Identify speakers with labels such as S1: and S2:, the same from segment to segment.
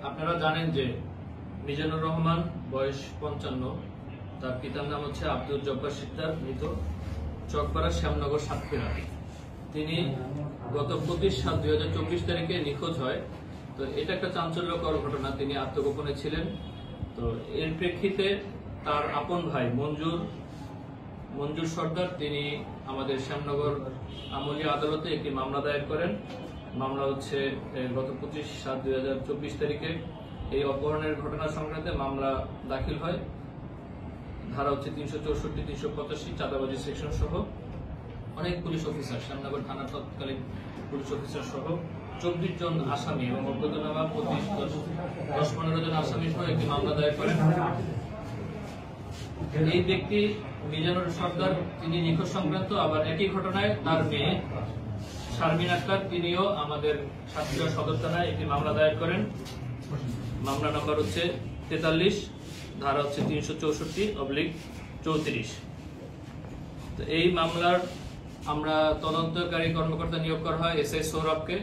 S1: আপনারা জানেন যে মিজানুর রহমান বয়স 55, তার পিতার নাম হচ্ছে আব্দুল জব্বার সিকদার, মৃত, চকপাড়া শ্যামনগর সাতক্ষীরা। তিনি গত 25/7/2024 তারিখে নিখোঁজ হয়। তো এটা একটা চাঞ্চল্যকর ঘটনা। তিনি আত্মগোপনে ছিলেন। তো এর প্রেক্ষিতে তার আপন ভাই মঞ্জুর সর্দার তিনি আমাদের শ্যামনগর আমলিয়া আদালতে একটি মামলা দায়ের করেন। মামলা হচ্ছে গত 25/7/2024 তারিখে এই অপহরণের ঘটনা সংক্রান্তে মামলা দাখিল হয়। ধারা হচ্ছে 364, 385 চাঁদাবাজি সেকশন সহ অনেক পুলিশ অফিসার, শ্যামনগর থানার তৎকালীন পুলিশ অফিসার সহ 24 জন আসামি এবং অজ্ঞাতনামা 10-15 জন আসামি সহ একটি মামলা দায়ের করেন। এই ব্যক্তি মিজানুর সর্দার তিনি নিখোঁজ সংক্রান্ত আবার একই ঘটনায় তার মেয়ে শারমিন আক্তার তিনিও আমাদের সাতক্ষীরা সদর থানায় একটি মামলা দায়ের করেন। মামলা নম্বর হচ্ছে 43, ধারা হচ্ছে 364/34। তো এই মামলার আমরা তদন্তকারী কর্মকর্তা নিয়োগ করা হয় এসআই সৌরভকে।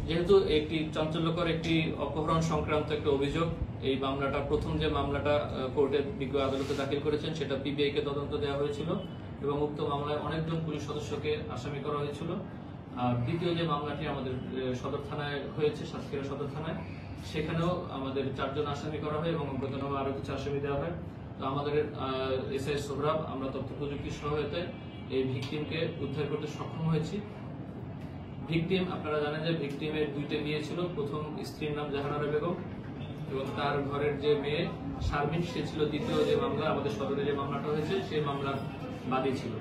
S1: যেহেতু একটি চাঞ্চল্যকর একটি অপহরণ সংক্রান্ত একটা অভিযোগ, এই মামলাটা প্রথম যে মামলাটা কোর্টের বিজ্ঞ আদালতে দাখিল করেছেন সেটা পিবিআই কে তদন্ত দেওয়া হয়েছিল এবং উক্ত মামলায় অনেকজন পুলিশ সদস্যকে আসামি করা হয়েছিল। আর দ্বিতীয় যে মামলাটি আমাদের সদর থানায় হয়েছে, সাতক্ষীরা সদর থানায়, সেখানেও আমাদের 4 জন আসামি করা হয় এবং অজ্ঞাতনামা আরো কিছু আসামি দেওয়া হয়। তো আমাদের এসআই সৌরভ আমরা তথ্য প্রযুক্তির সহায়তায় এই ভিকটিমকে উদ্ধার করতে সক্ষম হয়েছি। ভিকটিম, আপনারা জানেন যে ভিকটিমের 2টা বিয়ে ছিল। প্রথম স্ত্রীর নাম জাহানারা বেগম এবং তার ঘরের যে মেয়ে শারমিন, সে ছিল দ্বিতীয় যে মামলা আমাদের সদরে যে মামলাটা হয়েছে সেই মামলার বাদী ছিল।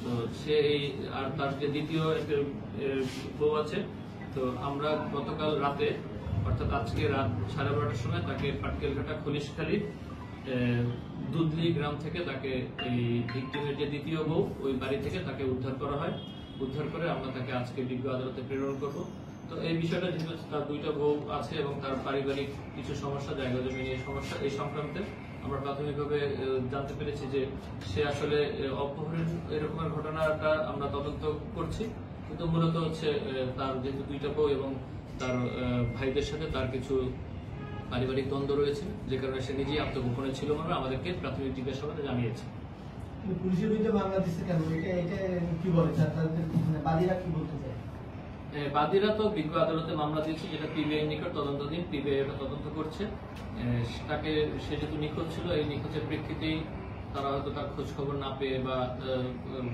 S1: তো সে আর তার যে দ্বিতীয় বউ আছে। তো আমরা গতকাল রাতে অর্থাৎ আজকে রাত 12:30টার সময় তাকে পাটকেলঘাটা খলিশখালী দুধলি গ্রাম থেকে তাকে এই ভিকটিমের যে দ্বিতীয় বউ ওই বাড়ি থেকে তাকে উদ্ধার করা হয়। উদ্ধার করে আমরা তাকে আজকে বিজ্ঞ আদালতে প্রেরণ করব। তো এই বিষয়টা যেহেতু তার 2টা বউ আছে এবং তার পারিবারিক কিছু সমস্যা, জায়গা জমি নিয়ে সমস্যা, এই সংক্রান্তে আমরা প্রাথমিকভাবে জানতে পেরেছি যে সে আসলে অপহরণ এরকমের ঘটনাটা আমরা তদন্ত করছি। কিন্তু মূলত হচ্ছে তার যেহেতু 2টা বউ এবং তার ভাইদের সাথে তার কিছু পারিবারিক দ্বন্দ্ব রয়েছে, যে কারণে সে নিজেই আত্মগোপনে ছিল বলে আমাদেরকে প্রাথমিক জিজ্ঞাসাবাদে জানিয়েছে।
S2: পুলিশের বিরুদ্ধে মামলা দিচ্ছে কেন? এটা কি বলে? বাদীরা কি বলতে চায়?
S1: বাদীরা তো বিজ্ঞ আদালতে মামলা দিয়েছে, যেটা পিবিআই নিকট তদন্তাধীন। পিবিআই এটা তদন্ত করছে। তাকে সে যেহেতু নিখোঁজ ছিল, এই নিখোঁজের প্রেক্ষিতেই তারা হয়তো তার খোঁজ খবর না পেয়ে বা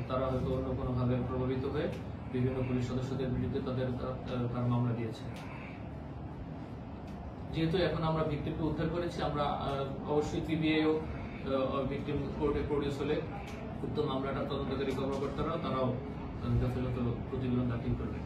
S1: তারা হয়তো অন্য কোনোভাবে প্রভাবিত হয়ে বিভিন্ন পুলিশ সদস্যদের বিরুদ্ধে তার মামলা দিয়েছে। যেহেতু এখন আমরা ভিকটিমকে উদ্ধার করেছি, আমরা অবশ্যই পিবিআইও ভিকটিম কোর্টে প্রডিউস হলে উক্ত মামলাটা তদন্তকারী কর্মকর্তারাও তারাও যথাযথ প্রতিবেদন দাখিল করবে।